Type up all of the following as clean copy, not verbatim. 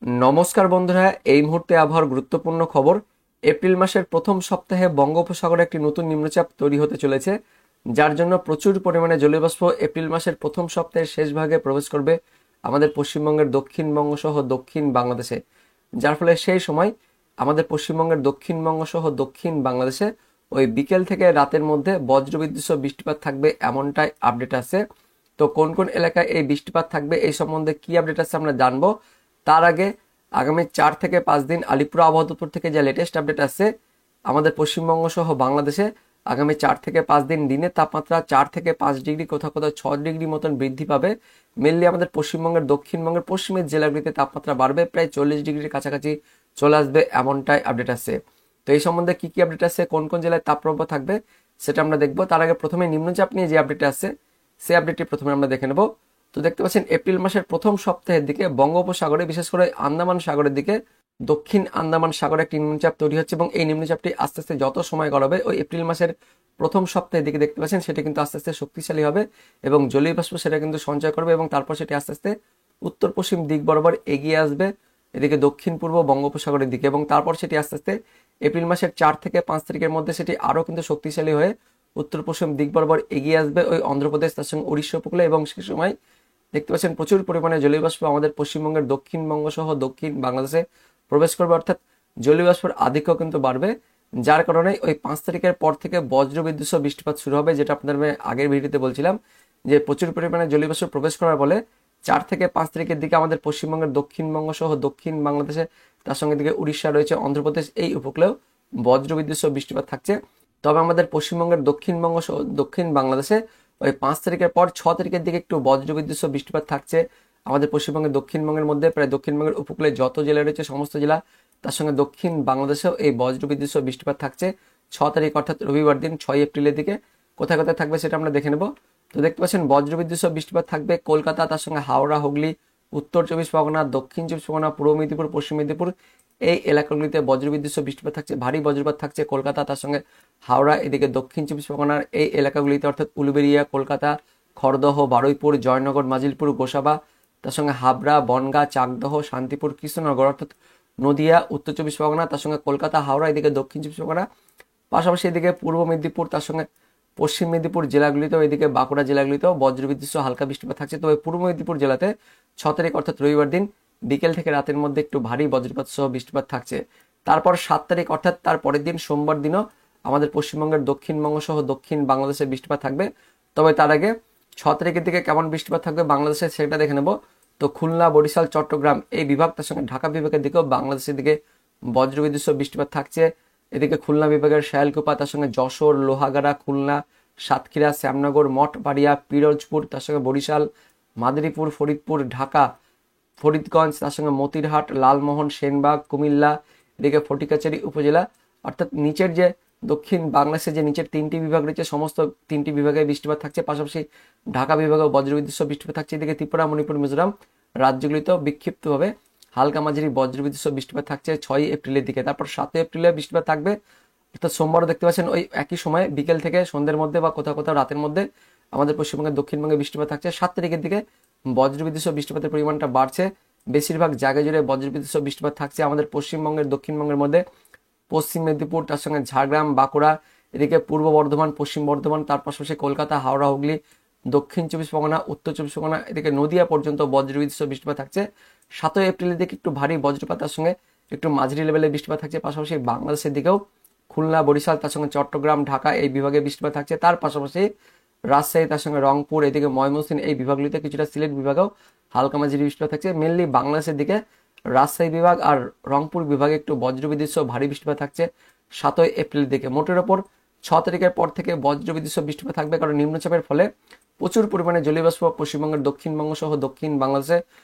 নমস্কার বন্ধুরা, এই মুহূর্তে আবহাওয়ার গুরুত্বপূর্ণ খবর। এপ্রিল মাসের প্রথম সপ্তাহে বঙ্গোপসাগরে একটি নতুন নিম্নচাপ তৈরি হতে চলেছে, যার জন্য প্রচুর পরিমাণে জলীয়বাষ্প এপ্রিল মাসের প্রথম সপ্তাহের শেষ ভাগে প্রবেশ করবে আমাদের পশ্চিমবঙ্গের দক্ষিণবঙ্গ সহ দক্ষিণ বাংলাদেশে। যার ফলে সেই সময় আমাদের পশ্চিমবঙ্গের দক্ষিণবঙ্গ সহ দক্ষিণ বাংলাদেশে ওই বিকেল থেকে রাতের মধ্যে বজ্রবিদ্যুৎ সহ বৃষ্টিপাত থাকবে, এমনটাই আপডেট আছে। তো কোন কোন এলাকায় এই বৃষ্টিপাত থাকবে, এই সম্বন্ধে কি আপডেট আছে আমরা জানবো। তার আগে আগামী 4 থেকে 5 দিন আলিপুর আবহাওয়া দপ্তর থেকে যে লেটেস্ট আপডেট আছে, আমাদের পশ্চিমবঙ্গ সহ বাংলাদেশে আগামী 4 থেকে 5 দিন দিনের তাপমাত্রা 4 থেকে 5 ডিগ্রি, কোথাও কোথাও 6 ডিগ্রি মতন বৃদ্ধি পাবে। মেনলি আমাদের পশ্চিমবঙ্গের দক্ষিণবঙ্গের পশ্চিমের জেলাগুলিতে তাপমাত্রা বাড়বে, প্রায় 40 ডিগ্রির কাছাকাছি চলে আসবে, এমনটাই আপডেট আছে। তো এই সম্বন্ধে কি কি আপডেট আছে, কোন কোন জেলায় তাপপ্রবাহ থাকবে, সেটা আমরা দেখবো। তার আগে প্রথমে নিম্নচাপ নিয়ে যে আপডেট আছে, সেই আপডেটটি প্রথমে আমরা দেখে নেব। তো দেখতে পাচ্ছেন এপ্রিল মাসের প্রথম সপ্তাহের দিকে বঙ্গোপসাগরে, বিশেষ করে আন্দামান সাগরের দিকে, দক্ষিণ আন্দামান সাগরে একটি নিম্নচাপ তৈরি হচ্ছে এবং এই নিম্নচাপটি আস্তে আস্তে যত সময় গড়াবে ওই এপ্রিল মাসের প্রথম সপ্তাহের দিকে দেখতে পাচ্ছেন সেটা কিন্তু আস্তে আস্তে শক্তিশালী হবে এবং জলীয় বাষ্প সেটা কিন্তু সঞ্চয় করবে এবং তারপর সেটি আস্তে আস্তে উত্তর পশ্চিম দিক বরাবর এগিয়ে আসবে এদিকে দক্ষিণ পূর্ব বঙ্গোপসাগরের দিকে, এবং তারপর সেটি আস্তে আস্তে এপ্রিল মাসের 4 থেকে 5 তারিখের মধ্যে সেটি আরো কিন্তু শক্তিশালী হয়ে উত্তর পশ্চিম দিক বরাবর এগিয়ে আসবে ওই অন্ধ্রপ্রদেশ, তার সঙ্গে উড়িষ্যা উপকূলে, এবং সে সময় দেখতে পাচ্ছেন প্রচুর পরিমাণে জলীয় বাষ্প আমাদের পশ্চিমবঙ্গের দক্ষিণবঙ্গ সহ দক্ষিণ বাংলাদেশে প্রবেশ করবে, অর্থাৎ জলীয় বাষ্পের আধিক্য কিন্তু বাড়বে। যার কারণে ওই 5 তারিখের পর থেকে বজ্রবিদ্যুৎ সহ বৃষ্টিপাত শুরু হবে, যেটা আপনাদের আমি আগের ভিডিওতে বলছিলাম যে প্রচুর পরিমাণে জলীয় বাষ্প প্রবেশ করার ফলে 4 থেকে 5 তারিখের দিকে আমাদের পশ্চিমবঙ্গের দক্ষিণবঙ্গ সহ দক্ষিণ বাংলাদেশে, তার সঙ্গে দিকে উড়িষ্যা রয়েছে, অন্ধ্রপ্রদেশ, এই উপকূলেও বজ্রবিদ্যুৎ সহ বৃষ্টিপাত থাকছে। তবে আমাদের পশ্চিমবঙ্গের দক্ষিণবঙ্গ সহ দক্ষিণ বাংলাদেশে ওই 5 তারিখের পর 6 তারিখের দিকে একটু বজ্রবিদ্যুৎ সহ বৃষ্টিপাত থাকছে। আমাদের পশ্চিমবঙ্গের দক্ষিণবঙ্গের মধ্যে প্রায় দক্ষিণবঙ্গের উপকূলে যত জেলা রয়েছে সমস্ত জেলা, তার সঙ্গে দক্ষিণ বাংলাদেশেও এই বজ্রবিদ্যুৎ সহ বৃষ্টিপাত থাকছে 6 তারিখ, অর্থাৎ রবিবার দিন 6 এপ্রিলের দিকে। কোথায় কোথায় থাকবে সেটা আমরা দেখে নেব। তো দেখতে পাচ্ছেন বজ্রবিদ্যুৎ সহ বৃষ্টিপাত থাকবে কলকাতা, তার সঙ্গে হাওড়া, হুগলি, উত্তর 24 পরগনা, দক্ষিণ 24 পরগনা, পূর্ব মেদিনীপুর, পশ্চিম মেদিনীপুর, এই এলাকাগুলিতে বজ্রবিদ্যুৎ সহ বৃষ্টিপাত থাকছে। ভারী বজ্রপাত থাকছে কলকাতা, তার সঙ্গে হাওড়া, এদিকে দক্ষিণ 24 পরগনার এই এলাকাগুলিতে, অর্থাৎ উলুবেড়িয়া, কলকাতা, খড়দহ, বারুইপুর, জয়নগর, মাজিলপুর, গোসাবা, তার সঙ্গে হাবড়া, বনগাঁ, চাকদহ, শান্তিপুর, কৃষ্ণনগর, অর্থাৎ নদিয়া, উত্তর 24 পরগনা, তার সঙ্গে কলকাতা, হাওড়া, এদিকে দক্ষিণ 24 পরগনা, পাশাপাশি এদিকে পূর্ব মেদিনীপুর, তার সঙ্গে পশ্চিম মেদিনীপুর জেলাগুলিতেও, এদিকে বাঁকুড়া জেলাগুলিতেও বজ্রবিদ্যুৎ সহ হালকা বৃষ্টিপাত থাকছে। তবে পূর্ব মেদিনীপুর জেলাতে 6 তারিখ অর্থাৎ রবিবার দিন বিকেল থেকে রাতের মধ্যে একটু ভারী বজ্রপাত সহ বৃষ্টিপাত থাকছে। তারপর 7 তারিখ অর্থাৎ তার পরের দিন সোমবার দিনও আমাদের পশ্চিমবঙ্গের দক্ষিণবঙ্গ সহ দক্ষিণ বাংলাদেশে বৃষ্টিপাত থাকবে। তবে তার আগে 6 তারিখের দিকে কেমন বৃষ্টিপাত থাকবে বাংলাদেশে সেটা দেখে নেব। তো খুলনা, বরিশাল, চট্টগ্রাম এই বিভাগ, তার সঙ্গে ঢাকা বিভাগের দিকেও বাংলাদেশের দিকে বজ্রবিদ্যুৎ সহ বৃষ্টিপাত থাকছে। এদিকে খুলনা বিভাগের শায়ালকুপা, তার সঙ্গে যশোর, লোহাগাড়া, খুলনা, সাতক্ষীরা, শ্যামনগর, মঠবাড়িয়া, পিরোজপুর, তার সঙ্গে বরিশাল, মাদারীপুর, ফরিদপুর, ঢাকা, ফরিদগঞ্জ, তার সঙ্গে মতিরহাট, লালমোহন, সেনবাগ, কুমিল্লা, এদিকে ফটিকাচারী উপজেলা, অর্থাৎ নিচের যে দক্ষিণ বাংলাদেশের যে নিচের 3টি বিভাগ রয়েছে সমস্ত 3টি বিভাগে বৃষ্টিপাত থাকছে। পাশাপাশি ঢাকা বিভাগেও বজ্রবিদ্যুৎ সহ বৃষ্টিপাত থাকছে। এদিকে ত্রিপুরা, মণিপুর, মিজোরাম রাজ্যগুলিতেও বিক্ষিপ্তভাবে হালকা মাঝারি বজ্রবিদ্যুৎ সহ বৃষ্টিপাত থাকছে 6 এপ্রিলের দিকে। তারপর 7 এপ্রিলে বৃষ্টিপাত থাকবে, অর্থাৎ সোমবারও দেখতে পাচ্ছেন ওই একই সময় বিকেল থেকে সন্ধ্যের মধ্যে বা কোথাও কোথাও রাতের মধ্যে আমাদের পশ্চিমবঙ্গের দক্ষিণবঙ্গে বৃষ্টিপাত থাকছে। 7 তারিখের দিকে বজ্রবিদ্যুৎ সহ বৃষ্টিপাতের পরিমাণটা বাড়ছে, বেশিরভাগ জায়গায় জুড়ে বজ্রবিদ্যুৎ সহ বৃষ্টিপাত থাকছে আমাদের পশ্চিমবঙ্গের দক্ষিণবঙ্গের মধ্যে। পশ্চিম মেদিনীপুর, তার সঙ্গে ঝাড়গ্রাম, বাঁকুড়া, এদিকে পূর্ব বর্ধমান, পশ্চিম বর্ধমান, তার পাশাপাশি কলকাতা, হাওড়া, হুগলি, দক্ষিণ 24 পরগনা, উত্তর 24 পরগনা, এদিকে নদিয়া পর্যন্ত বজ্রবিদ্যুৎ সহ বৃষ্টিপাত থাকছে। 7 এপ্রিলের দিকে একটু ভারী বজ্রপাতের সঙ্গে একটু মাঝারি লেভেলের বৃষ্টিপাত থাকছে। পাশাপাশি বাংলাদেশের দিকেও খুলনা, বরিশাল, তার সঙ্গে চট্টগ্রাম, ঢাকা এই বিভাগে বৃষ্টিপাত থাকছে। তার পাশাপাশি রাজশাহী, তার সঙ্গে রংপুর, এদিকে ময়মনসিংহ এই বিভাগগুলিতে, কিছুটা সিলেট বিভাগেও হালকা মাঝারি বৃষ্টিপাত থাকছে। মেনলি বাংলাদেশের দিকে রাজশাহী বিভাগ আর রংপুর বিভাগে একটু বজ্রবিদ্যুৎ সহ ভারী বৃষ্টিপাত থাকছে 7 এপ্রিলের দিকে। মোটের ওপর 6 তারিখের পর থেকে বজ্রবিদ্যুৎ সহ বৃষ্টিপাত থাকবে, কারণ নিম্নচাপের ফলে প্রচুর পরিমাণে জলীয়বাষ্প পশ্চিমবঙ্গের দক্ষিণবঙ্গ সহ দক্ষিণ বাংলাদেশে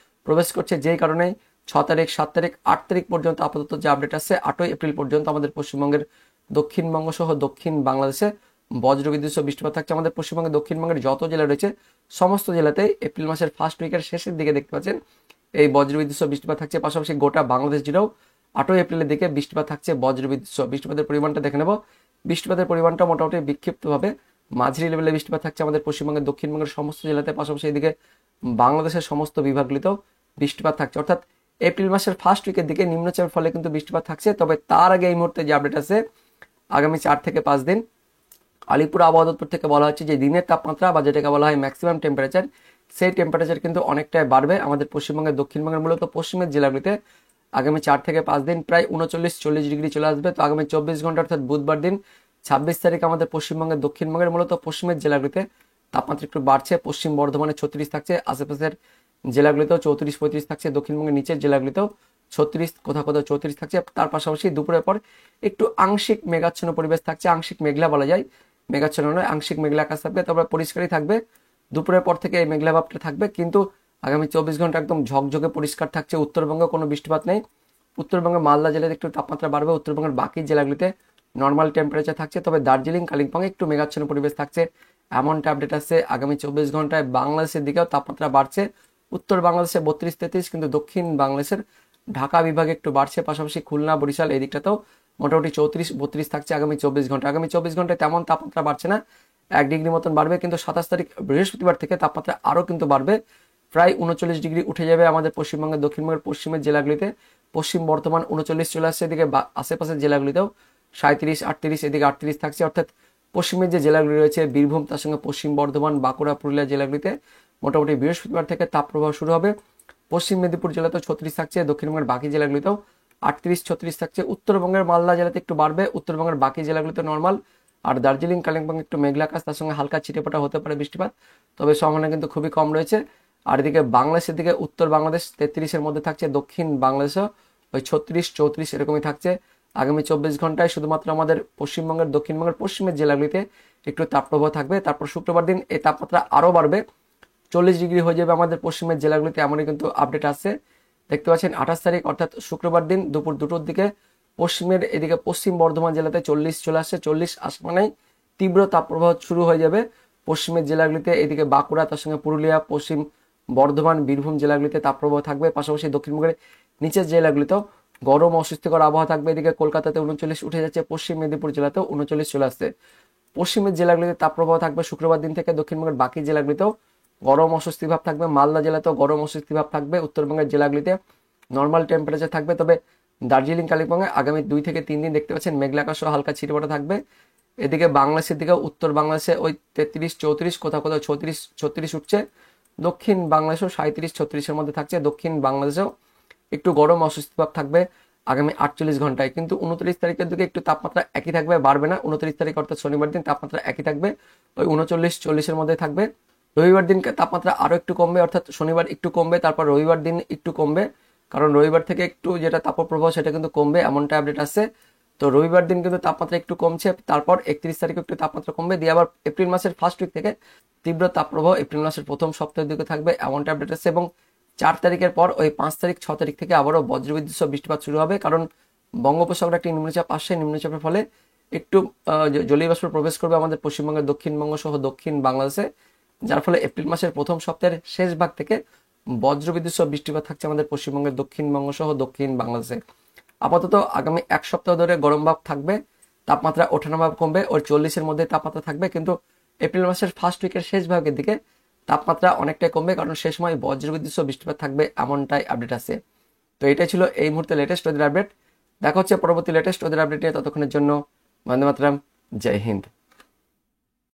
প্রবেশ করছে, যেই কারণে 6 তারিখ, 7 তারিখ, 8 তারিখ পর্যন্ত আপাতত যে আপডেট আছে 8 এপ্রিল পর্যন্ত আমাদের পশ্চিমবঙ্গের দক্ষিণবঙ্গ সহ দক্ষিণ বাংলাদেশে বজ্রবিদ্যুৎ সহ বৃষ্টিপাত থাকছে। আমাদের পশ্চিমবঙ্গের দক্ষিণবঙ্গের যত জেলা রয়েছে সমস্ত জেলাতেই এপ্রিল মাসের ফার্স্ট উইকের শেষের দিকে দেখতে পাচ্ছেন এই বজ্রবিদ্যুৎ সহ বৃষ্টিপাত থাকছে। পাশাপাশি গোটা বাংলাদেশ জুড়েও 8 এপ্রিলের দিকে বৃষ্টিপাত থাকছে বজ্রবিদ্যুৎ সহ। বৃষ্টিপাতের পরিমাণটা দেখে নেব। বৃষ্টিপাতের পরিমাণটা মোটামুটি বিক্ষিপ্তভাবে মাঝারি লেভেলে বৃষ্টিপাত থাকছে আমাদের পশ্চিমবঙ্গের দক্ষিণবঙ্গের সমস্ত জেলাতে, পাশাপাশি এদিকে বাংলাদেশের সমস্ত বিভাগগুলিতেও বৃষ্টিপাত থাকছে। অর্থাৎ এপ্রিল মাসের ফার্স্ট উইকের দিকে নিম্নচাপের ফলে কিন্তু বৃষ্টিপাত থাকছে। তবে তার আগে এই মুহূর্তে যে আপডেট আছে, আগামী 4 থেকে 5 দিন আলিপুর আবহাওয়া দপ্তর থেকে বলা হচ্ছে যে দিনের তাপমাত্রা বা যেটাকে বলা হয় ম্যাক্সিমাম টেম্পারেচার, সেই টেম্পারেচার কিন্তু অনেকটাই বাড়বে আমাদের পশ্চিমবঙ্গের দক্ষিণবঙ্গের মূলত পশ্চিমের জেলাগুলিতে। আগামী 4 থেকে 5 দিন প্রায় 39-40 ডিগ্রি চলে আসবে। তো আগামী 24 ঘন্টা অর্থাৎ বুধবার দিন 26 তারিখ আমাদের পশ্চিমবঙ্গের দক্ষিণবঙ্গের মূলত পশ্চিমের জেলাগুলিতে তাপমাত্রা একটু বাড়ছে। পশ্চিম বর্ধমানে 36 থাকছে, আশেপাশের জেলাগুলিতেও 34-35 থাকছে, দক্ষিণবঙ্গের নিচের জেলাগুলিতেও 36, কোথাও কোথাও 34 থাকছে। তার পাশাপাশি দুপুরের পর একটু আংশিক মেঘাচ্ছন্ন পরিবেশ থাকছে, আংশিক মেঘলা বলা যায়, মেঘাচ্ছন্ন নয়, আংশিক মেঘলা আকাশ থাকবে, তবে পরিষ্কারই থাকবে। দুপুরের পর থেকে এই মেঘলা ভাবটা থাকবে, কিন্তু আগামী 24 ঘন্টা একদম ঝকঝকে পরিষ্কার থাকছে। উত্তরবঙ্গে কোনো বৃষ্টিপাত নেই। উত্তরবঙ্গের মালদা জেলাতে একটু তাপমাত্রা বাড়বে, উত্তরবঙ্গের বাকি জেলাগুলিতে নর্মাল টেম্পারেচার থাকছে। তবে দার্জিলিং কালিম্পংয়ে একটু মেঘাচ্ছন্ন পরিবেশ থাকছে, এমনটা আপডেট আছে। আগামী 24 ঘন্টায় বাংলাদেশের দিকেও তাপমাত্রা বাড়ছে, উত্তর বাংলাদেশে 32-33, কিন্তু দক্ষিণ বাংলাদেশের ঢাকা বিভাগে একটু বাড়ছে, পাশাপাশি খুলনা বরিশাল এই দিকটাতেও মোটামুটি 34-32 থাকছে আগামী 24 ঘন্টা। আগামী 24 ঘন্টায় তেমন তাপমাত্রা বাড়ছে না, 1 ডিগ্রি মতন বাড়বে, কিন্তু 27 তারিখ বৃহস্পতিবার থেকে তাপমাত্রা আরও কিন্তু বাড়বে, প্রায় 39 ডিগ্রি উঠে যাবে আমাদের পশ্চিমবঙ্গের দক্ষিণবঙ্গের পশ্চিমের জেলাগুলিতে। পশ্চিম বর্ধমান 39 চলে আসছে, এদিকে আশেপাশের জেলাগুলিতেও 37-38, এদিকে 38 থাকছে। অর্থাৎ পশ্চিমের যে জেলাগুলি রয়েছে বীরভূম, তার সঙ্গে পশ্চিম বর্ধমান, বাঁকুড়া, পুরুলিয়া জেলাগুলিতে মোটামুটি বৃহস্পতিবার থেকে তাপপ্রবাহ শুরু হবে। পশ্চিম মেদিনীপুর জেলাতেও 36 থাকছে, দক্ষিণবঙ্গের বাকি জেলাগুলিতেও 38-36 থাকছে। উত্তরবঙ্গের মালদা জেলাতে একটু বাড়বে, উত্তরবঙ্গের বাকি জেলাগুলিতে নর্মাল। আর দার্জিলিং কালিম্পং একটু মেঘলা আকাশ, তার সঙ্গে হালকা ছিটেফোঁটা হতে পারে বৃষ্টিপাত, তবে সম্ভাবনা কিন্তু খুবই কম রয়েছে। আর এদিকে বাংলাদেশের দিকে উত্তর বাংলাদেশ 33-এর মধ্যে থাকছে, দক্ষিণ বাংলাদেশও ওই 36-34 এরকমই থাকছে। আগামী 24 ঘন্টায় শুধুমাত্র আমাদের পশ্চিমবঙ্গের দক্ষিণবঙ্গের পশ্চিমের জেলাগুলিতে একটু তাপপ্রবাহ থাকবে। তারপর শুক্রবার দিন এই তাপমাত্রা আরও বাড়বে, 40 ডিগ্রি হয়ে যাবে আমাদের পশ্চিমের জেলাগুলিতে, এমনই কিন্তু আপডেট আসছে। দেখতে পাচ্ছেন 28 তারিখ অর্থাৎ শুক্রবার দিন দুপুর 2টোর দিকে পশ্চিমের এদিকে পশ্চিম বর্ধমান জেলাতে 40 চলে আসছে, 40 আসমানে তীব্র তাপপ্রবাহ শুরু হয়ে যাবে পশ্চিমের জেলাগুলিতে। এদিকে বাঁকুড়া, তার সঙ্গে পুরুলিয়া, পশ্চিম বর্ধমান, বীরভূম জেলাগুলিতে তাপপ্রবাহ থাকবে, পাশাপাশি দক্ষিণবঙ্গের নিচের জেলাগুলিতেও গরম অস্বস্তিকর আবহাওয়া থাকবে। এদিকে কলকাতাতে 39 উঠে যাচ্ছে, পশ্চিম মেদিনীপুর জেলাতেও 39 চলে আসছে। পশ্চিমের জেলাগুলিতে তাপপ্রবাহ থাকবে শুক্রবার দিন থেকে, দক্ষিণবঙ্গের বাকি জেলাগুলিতেও গরম অস্বস্তি ভাব থাকবে, মালদা জেলাতেও গরম অস্বস্তি ভাব থাকবে, উত্তরবঙ্গের জেলাগুলিতে নর্মাল টেম্পারেচার থাকবে। তবে দার্জিলিং কালিম্পংয়ে আগামী 2 থেকে 3 দিন দেখতে পাচ্ছেন মেঘলা আকাশ ও হালকা ছিটেফোঁটা থাকবে। এদিকে বাংলাদেশের দিকে উত্তর বাংলাদেশে ওই 33-34, কোথাও কোথাও 36-36 উঠছে, দক্ষিণ বাংলাদেশেও 37-36-এর মধ্যে থাকছে। দক্ষিণ বাংলাদেশেও একটু গরম অস্বস্তি ভাব থাকবে আগামী 48 ঘন্টায়, কিন্তু 29 তারিখের দিকে একটু তাপমাত্রা একই থাকবে, বাড়বে না। 29 তারিখ অর্থাৎ শনিবার দিন তাপমাত্রা একই থাকবে, ওই 39-40-এর মধ্যে থাকবে। রবিবার দিনকে তাপমাত্রা আরো একটু কমবে, অর্থাৎ শনিবার একটু কমবে, তারপর রবিবার দিন একটু কমবে, কারণ রবিবার থেকে একটু যেটা তাপপ্রবাহ সেটা কিন্তু কমবে, এমনটা আপডেট আসছে। তো রবিবার দিন কিন্তু তাপমাত্রা একটু কমছে, তারপর 31 তারিখে একটু তাপমাত্রা কমবে, দিয়ে আবার এপ্রিল মাসের ফার্স্ট উইক থেকে তীব্র তাপপ্রবাহ এপ্রিল মাসের প্রথম সপ্তাহের দিকে থাকবে, এমনটা আপডেট আসছে। এবং 4 তারিখের পর ওই 5 তারিখ 6 তারিখ থেকে আবারও বজ্রবিদ্যুৎ সহ বৃষ্টিপাত শুরু হবে, কারণ বঙ্গোপসাগরে একটি নিম্নচাপ আসছে, নিম্নচাপের ফলে একটু জলীয় বাষ্প প্রবেশ করবে আমাদের পশ্চিমবঙ্গের দক্ষিণবঙ্গ সহ দক্ষিণ বাংলাদেশে, যার ফলে এপ্রিল মাসের প্রথম সপ্তাহের শেষ ভাগ থেকে বজ্রবিদ্যুৎ সহ বৃষ্টিপাত থাকছে আমাদের পশ্চিমবঙ্গের দক্ষিণবঙ্গ সহ দক্ষিণ বাংলাদেশে। আপাতত আগামী 1 সপ্তাহ ধরে গরম ভাব থাকবে, তাপমাত্রা ওঠানামা কমবে, ওই 40-এর মধ্যে তাপমাত্রা থাকবে, কিন্তু এপ্রিল মাসের ফার্স্ট উইকের শেষ ভাগের দিকে তাপমাত্রা অনেকটাই কমবে, কারণ সে সময় বজ্রবিদ্যুৎ সহ বৃষ্টিপাত থাকবে, এমনটাই আপডেট আছে। তো এটাই ছিল এই মুহূর্তে লেটেস্ট ওয়েদার আপডেট। দেখা হচ্ছে পরবর্তী লেটেস্ট ওয়েদার আপডেট নিয়ে, ততক্ষণের জন্য বন্দে মাতরম, জয় হিন্দ।